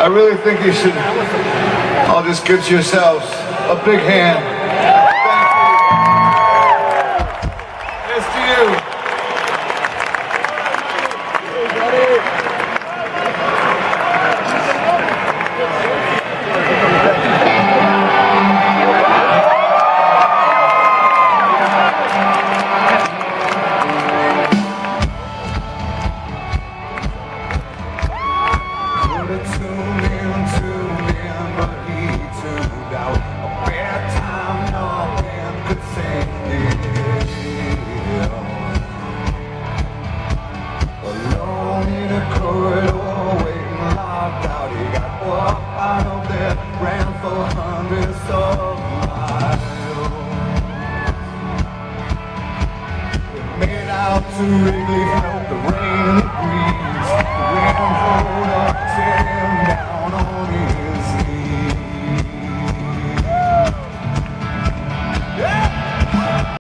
really think you should all just give yourselves a big hand. Thank you. Yes, to you. To Wrigley, felt the rain